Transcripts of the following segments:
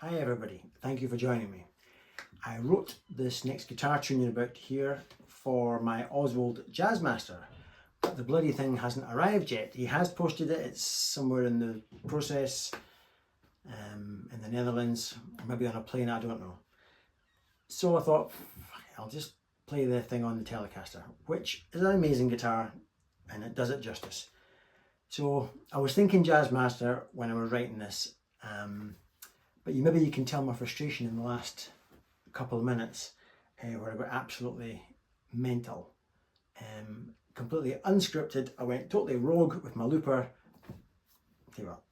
Hi everybody, thank you for joining me. I wrote this next guitar tune you're about to hear for my Oswald Jazzmaster, but the bloody thing hasn't arrived yet. He has posted it, it's somewhere in the process, in the Netherlands, or maybe on a plane, I don't know. So I thought, I'll just play the thing on the Telecaster, which is an amazing guitar and it does it justice. So I was thinking Jazzmaster when I was writing this, but maybe you can tell my frustration in the last couple of minutes where I got absolutely mental. Completely unscripted, I went totally rogue with my looper. Tell you what,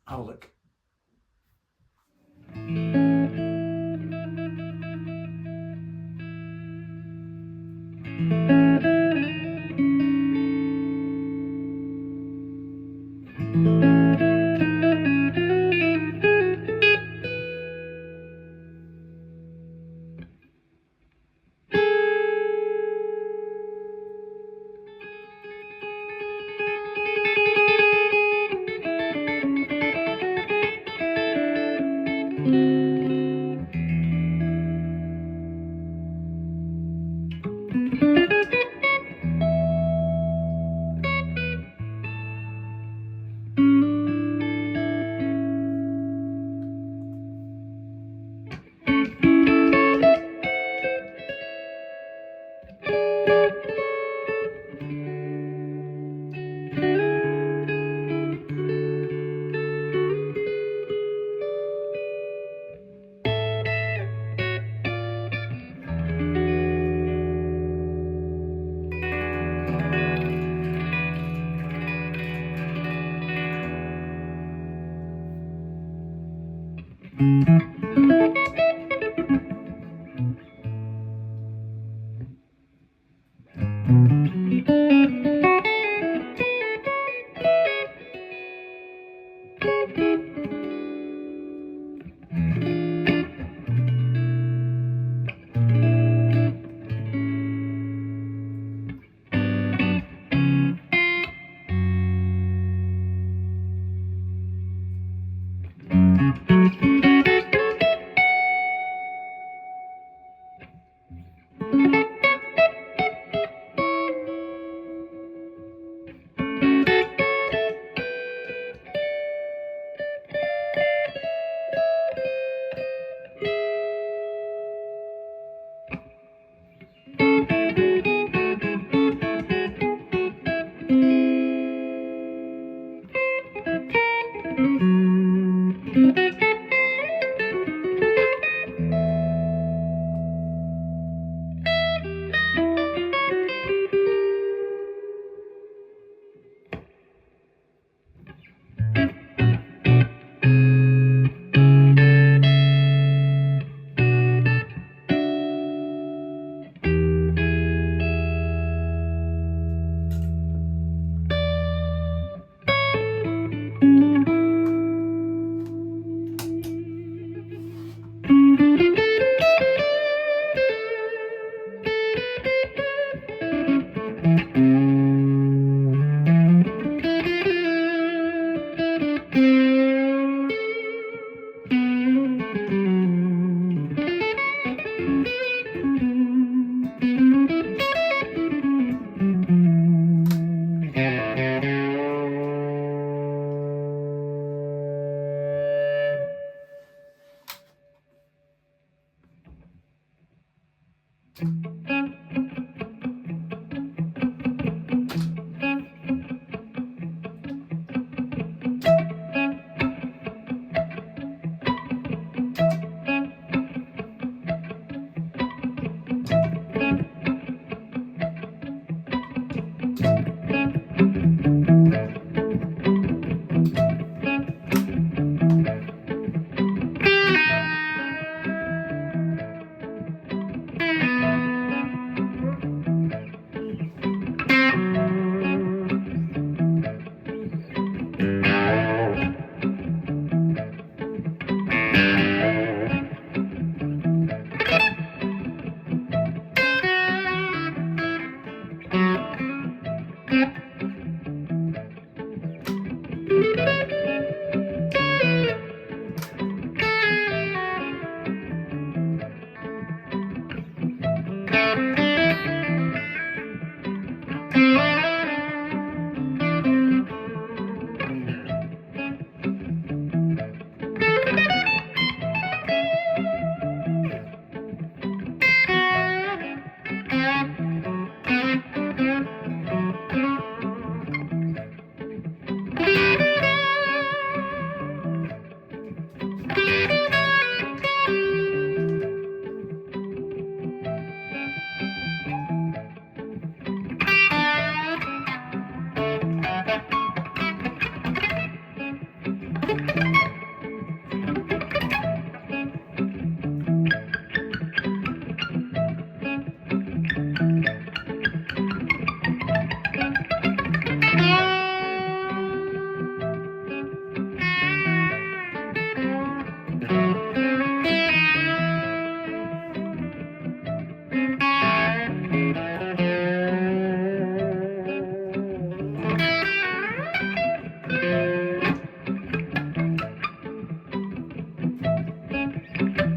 have a look.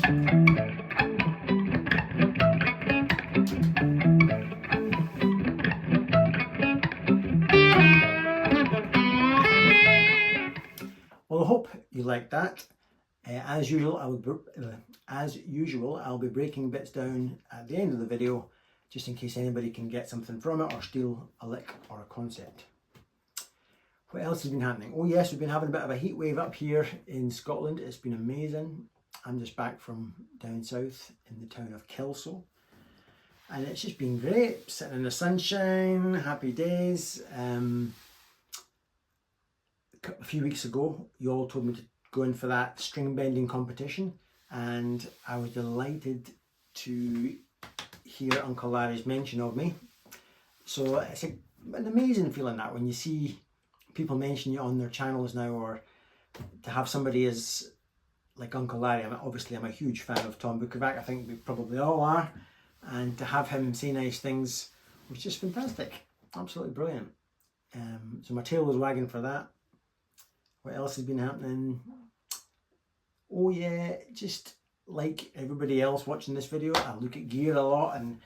Well, I hope you liked that. As usual, I'll be breaking bits down at the end of the video, just in case anybody can get something from it or steal a lick or a concept. What else has been happening? Oh yes, we've been having a bit of a heat wave up here in Scotland. It's been amazing. I'm just back from down south in the town of Kelso, and it's just been great, sitting in the sunshine, happy days. A few weeks ago, you all told me to go in for that string bending competition, and I was delighted to hear Uncle Larry's mention of me. So it's an amazing feeling that when you see people mention you on their channels now, or to have somebody as like Uncle Larry. Obviously I'm a huge fan of Tom Bukovac, I think we probably all are, and to have him say nice things was just fantastic, absolutely brilliant. So my tail was wagging for that. What else has been happening? Oh yeah, just like everybody else watching this video, I look at gear a lot, and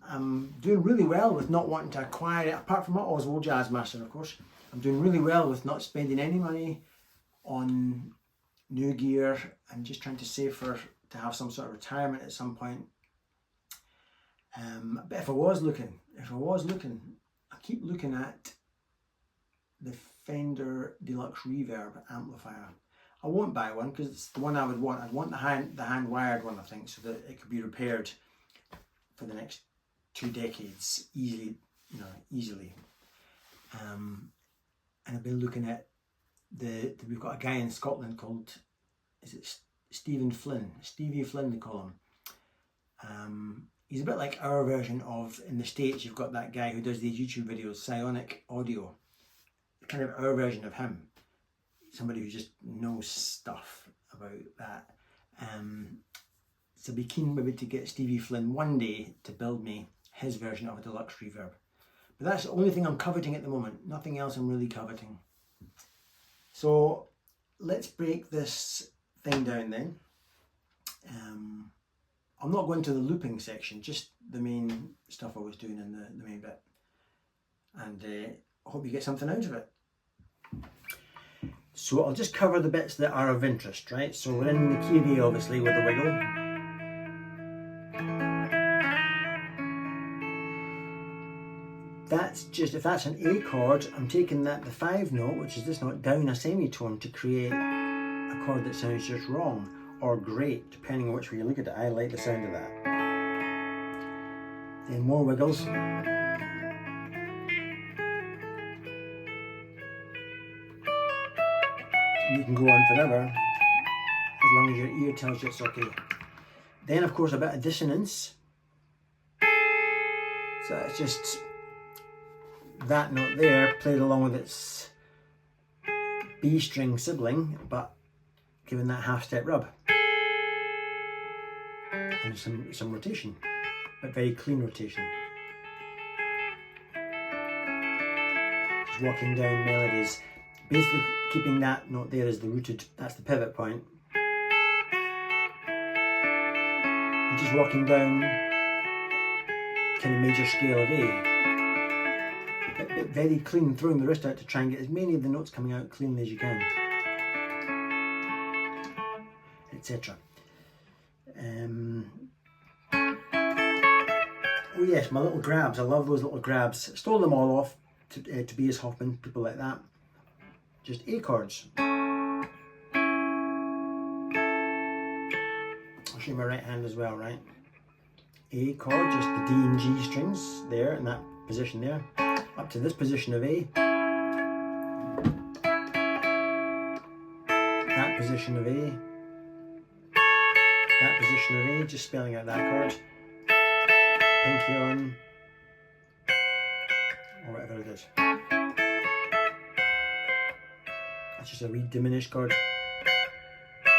I'm doing really well with not wanting to acquire it, apart from my Oswald Jazzmaster, of course. I'm doing really well with not spending any money on new gear and just trying to save to have some sort of retirement at some point. But if I was looking, I keep looking at the Fender Deluxe Reverb amplifier. I won't buy one because it's the one I would want. I'd want the hand wired one, I think, so that it could be repaired for the next 2 decades easily, easily. And I've been looking at we've got a guy in Scotland called, is it Stevie Flynn they call him. He's a bit like our version of, in the States you've got that guy who does these YouTube videos, Psionic Audio, kind of our version of him, somebody who just knows stuff about that. So be keen maybe to get Stevie Flynn one day to build me his version of a deluxe reverb. But that's the only thing I'm coveting at the moment, nothing else I'm really coveting. So let's break this thing down then. I'm not going to the looping section, just the main stuff I was doing in the main bit. And I hope you get something out of it. So I'll just cover the bits that are of interest, right? So we're in the key of A, obviously, with the wiggle. That's just, if that's an A chord, I'm taking the 5 note, which is this note, down a semitone to create a chord that sounds just wrong, or great, depending on which way you look at it. I like the sound of that. Then more wiggles. You can go on forever, as long as your ear tells you it's okay. Then of course a bit of dissonance. So it's just that note there played along with its B string sibling, but given that half step rub. And some rotation, but very clean rotation. Just walking down melodies. Basically keeping that note there as the rooted, that's the pivot point. And just walking down kind of major scale of A. But very clean, throwing the wrist out to try and get as many of the notes coming out cleanly as you can. Etc. Oh yes, my little grabs, I love those little grabs. Stole them all off to Tobias Hoffman, people like that. Just A chords. I'll show you my right hand as well, right? A chord, just the D and G strings there in that position there, up to this position of A, that position of A, that position of A, just spelling out that chord, pinky on, or whatever it is. That's just a wee diminished chord,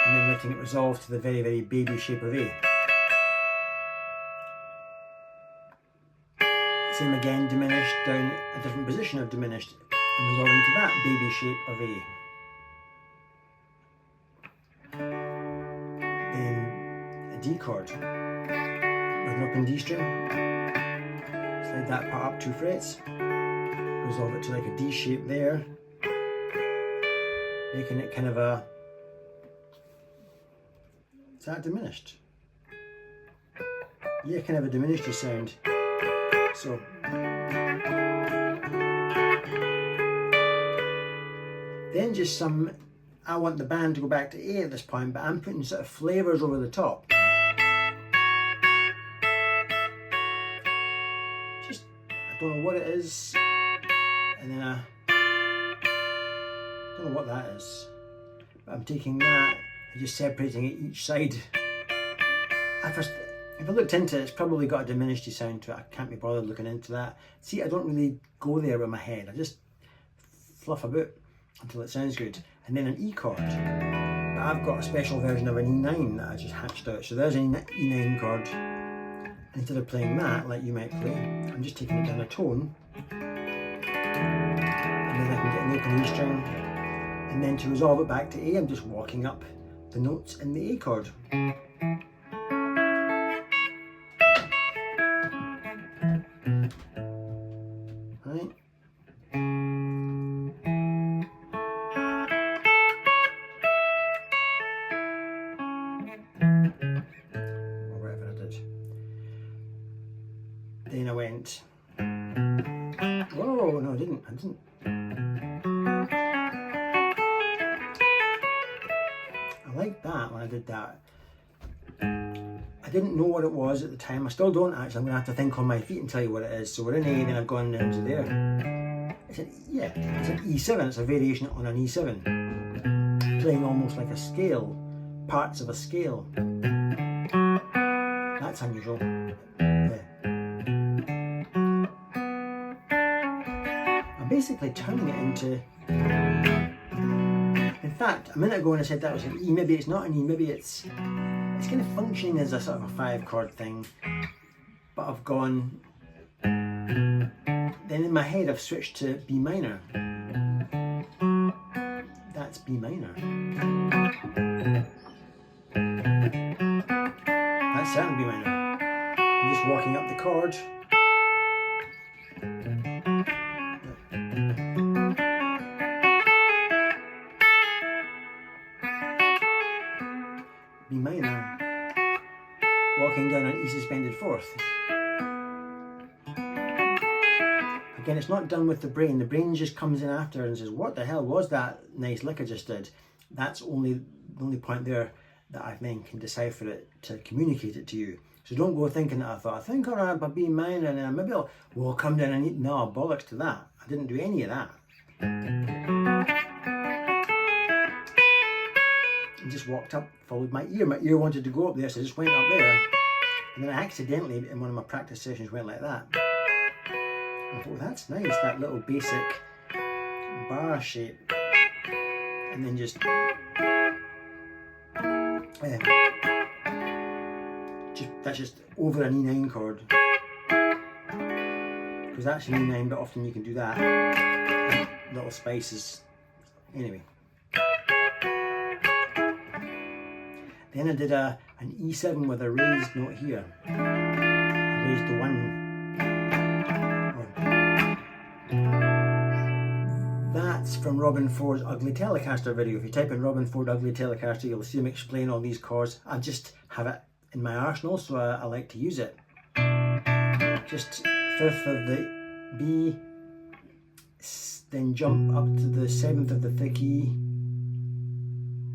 and then letting it resolve to the very, very baby shape of A. Same again, diminished, down a different position of diminished, and resolving to that baby shape of A. Then a D chord with an open D string. Slide that part up 2 frets, resolve it to like a D shape there, making it kind of a, is that diminished? Yeah, kind of a diminished sound. So then just some, I want the band to go back to A at this point, but I'm putting sort of flavours over the top. Just, I don't know what it is, and then I don't know what that is, but I'm taking that and just separating it each side. If I looked into it, it's probably got a diminished sound to it. I can't be bothered looking into that. See, I don't really go there with my head. I just fluff a bit until it sounds good. And then an E chord. But I've got a special version of an E9 that I just hatched out. So there's an E9 chord. Instead of playing that, like you might play, I'm just taking it down a tone. And then I can get an open E string. And then to resolve it back to A, I'm just walking up the notes in the A chord. Right. Or whatever I did. Then I went. Oh no, I didn't. I liked that when I did that. I didn't know what it was at the time. I still don't actually. I'm going to have to think on my feet and tell you what it is. So we're in A, then I've gone down to there. It's an E7. It's a variation on an E7. Playing almost like a scale. Parts of a scale. That's unusual. Yeah. I'm basically turning it into... In fact, a minute ago when I said that was an E, maybe it's not an E, maybe it's kind of functioning as a sort of a 5 chord thing, but I've gone, then in my head I've switched to B minor. That's B minor. That's certainly B minor. I'm just walking up the chord. B minor, walking down an E suspended fourth. Again, it's not done with the brain. The brain just comes in after and says, what the hell was that nice lick I just did? That's the only point there that I then can decipher it to communicate it to you. So don't go thinking that I think I'll have a B minor and then maybe we'll come down and eat. No, bollocks to that. I didn't do any of that. And just walked up, followed my ear. My ear wanted to go up there, so I just went up there. And then I accidentally, in one of my practice sessions, went like that. And I thought, well, that's nice, that little basic bar shape. And then just that's just over an E9 chord. Because that's an E9, but often you can do that. Little spices. Anyway. Then I did an E7 with a raised note here. I raised the one. That's from Robin Ford's Ugly Telecaster video. If you type in Robin Ford Ugly Telecaster, you'll see him explain all these chords. I just have it in my arsenal, so I like to use it. Just 5th of the B, then jump up to the 7th of the thick E,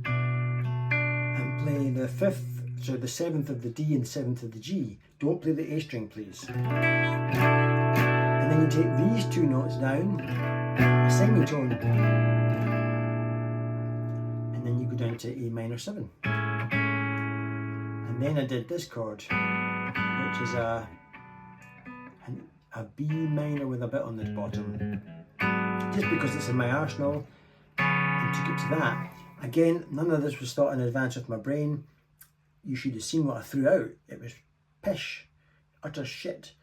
and play the 5th, so the 7th of the D and 7th of the G. Don't play the A string, please. And then you take these two notes down, a semitone, and then you go down to A minor 7. And then I did this chord, which is a B minor with a bit on the bottom. Just because it's in my arsenal, and took it to that. Again, none of this was thought in advance with my brain. You should have seen what I threw out. It was pish, utter shit.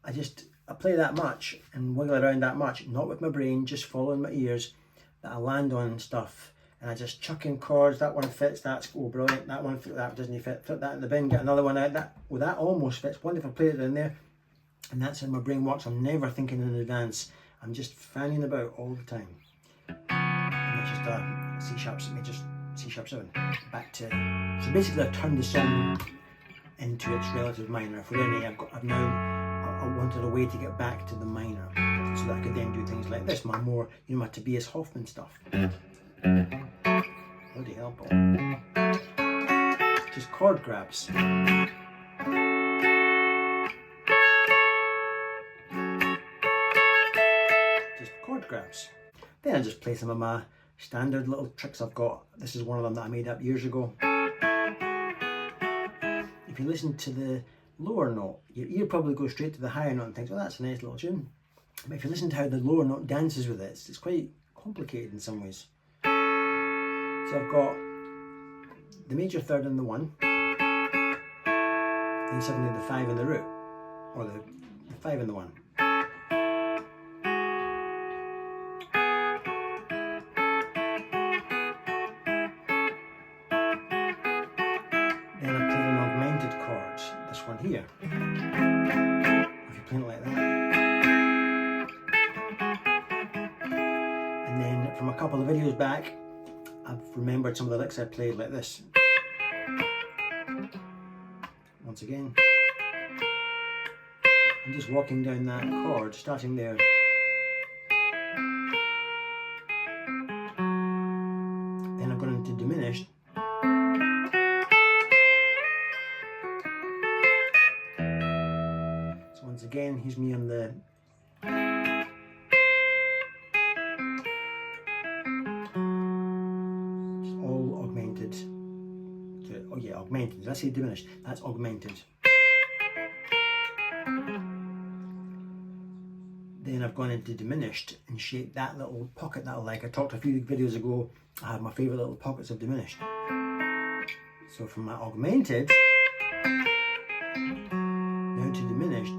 I play that much and wiggle around that much, not with my brain, just following my ears, that I land on stuff and I just chuck in chords. That one fits, that's brilliant. That one that doesn't fit, put that in the bin, get another one out. That almost fits. What if I play it in there? And that's how my brain works. I'm never thinking in advance. I'm just fanning about all the time. And that's just a C-sharp, just C-sharp 7. Back to, so basically I've turned the song into its relative minor. For any, I've now, I wanted a way to get back to the minor, so that I could then do things like this, my more, my Tobias Hoffman stuff. Bloody hell, Paul. Just chord grabs. Just chord grabs. Then I just play some of my standard little tricks I've got. This is one of them that I made up years ago. If you listen to the lower note, your ear probably goes straight to the higher note and thinks, well, that's a nice little tune. But if you listen to how the lower note dances with it, it's quite complicated in some ways. So I've got the major third in the 1, then suddenly the 5 in the root, or the 5 in the 1. Then I play an augmented chord, this one here. If you play it like that. And then from a couple of videos back, I've remembered some of the licks I played like this. Once again, I'm just walking down that chord, starting there. Then I've gone into diminished. So once again, here's me on the augmented. Did I say diminished? That's augmented. Then I've gone into diminished and shaped that little pocket that I like. I talked a few videos ago, I have my favourite little pockets of diminished. So from my augmented now to diminished,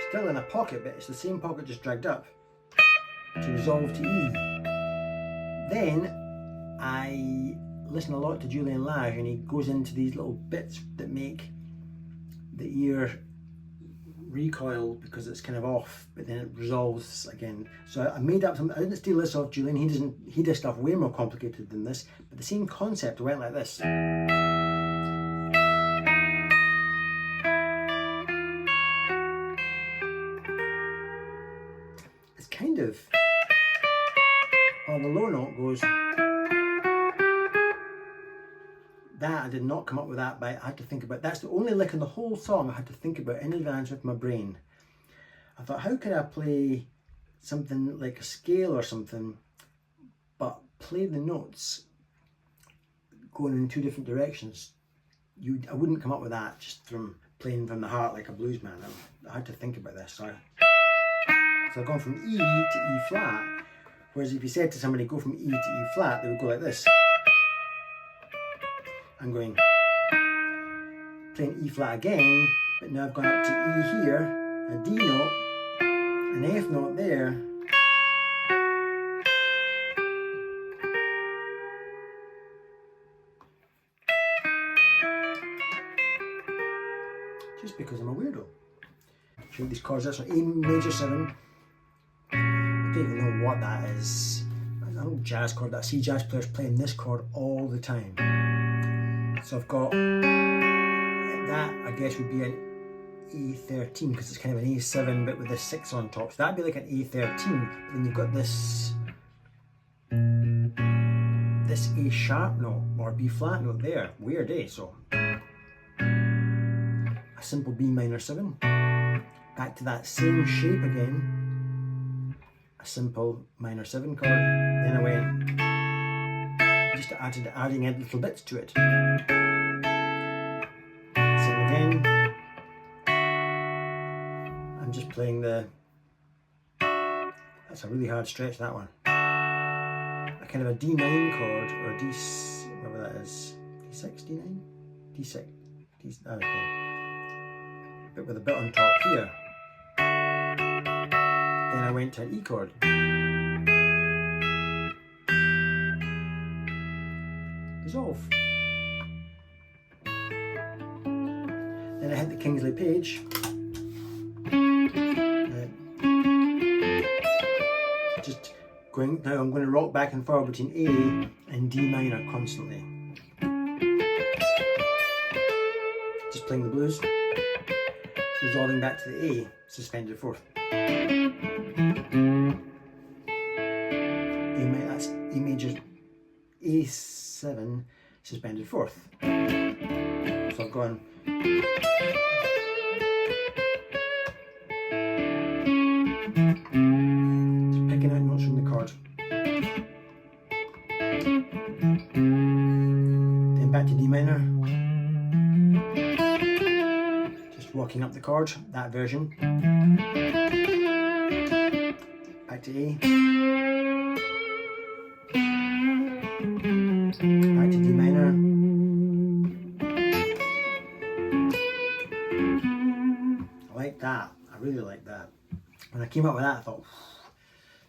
still in a pocket, but it's the same pocket just dragged up to resolve to E. Then I listen a lot to Julian Lage, and he goes into these little bits that make the ear recoil because it's kind of off, but then it resolves again. So I made up some, I didn't steal this off Julian, he does stuff way more complicated than this, but the same concept went like this. It's kind of, on the low note goes, that I did not come up with that, but I had to think about, that's the only lick in the whole song I had to think about in advance with my brain. I thought, how could I play something like a scale or something, but play the notes going in 2 different directions? I wouldn't come up with that just from playing from the heart like a blues man. I had to think about this. So I've gone from E to E flat, whereas if you said to somebody go from E to E flat, they would go like this. I'm going, playing E flat again, but now I've gone up to E here, a D note, an F note there, just because I'm a weirdo. Show these chords, that's an A major 7. I don't even know what that is. It's an old jazz chord that I see jazz players playing this chord all the time. So I've got that, I guess would be an A13 because it's kind of an A7 but with a 6 on top. So that'd be like an A13, but then you've got this A sharp note or B flat note there. Weird, eh? So a simple B minor 7. Back to that same shape again. A simple minor 7 chord. Then I went, just adding in little bits to it. Same again. I'm just playing that's a really hard stretch, that one. A kind of a D9 chord, or a D, whatever that is. D6, D9? D6, I don't know. But with a bit on top here. Then I went to an E chord. resolve. Then I hit the Kingsley Page. Just going, now I'm going to rock back and forward between A and D minor constantly. Just playing the blues. Resolving back to the A, suspended fourth. That's E major, A7, suspended fourth. So I've gone. Just picking out notes from the chord. Then back to D minor. Just walking up the chord, that version. Back to A. Back to D minor. I like that. I really like that. When I came up with that, I thought,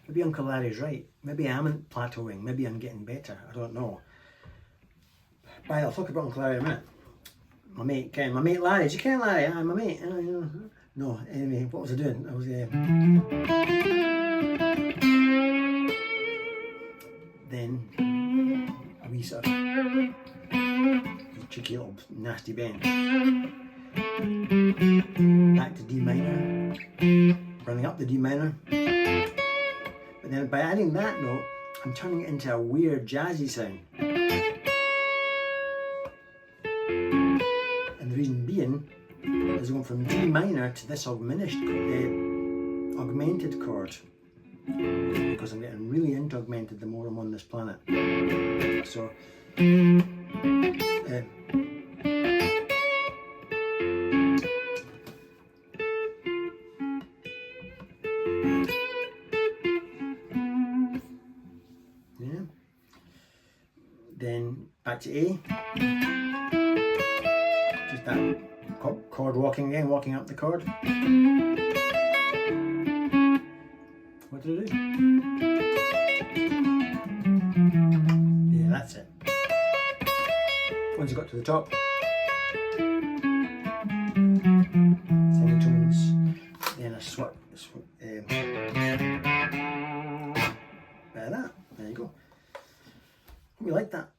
maybe Uncle Larry's right. Maybe I am plateauing. Maybe I'm getting better. I don't know. But I'll talk about Uncle Larry in a minute. My mate Larry. Do you care, Larry? I'm my mate. No, anyway, what was I doing? I was then a wee sort of cheeky little nasty bend. Back to D minor, running up the D minor. But then by adding that note, I'm turning it into a weird jazzy sound. And the reason being is going from D minor to this augmented chord. Because I'm getting really into augmented the more I'm on this planet. So, yeah. Then back to A. Just that chord walking again, walking up the chord. What did I do? Yeah, that's it. Once you got to the top, semitones, then a swap, bit of that. There you go. We like that.